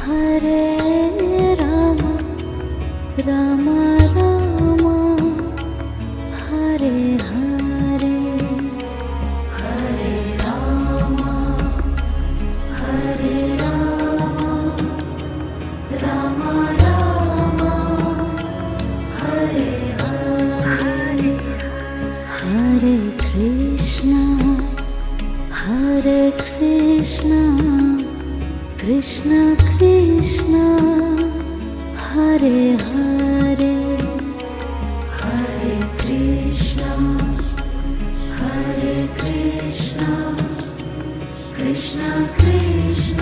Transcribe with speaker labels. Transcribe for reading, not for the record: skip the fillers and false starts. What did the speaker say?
Speaker 1: Hare Rama Rama Rama Hare Hare Hare Rama Hare Rama Rama Rama Hare Hare Hare Krishna Krishna Krishna Hare Hare Hare Krishna Krishna Krishna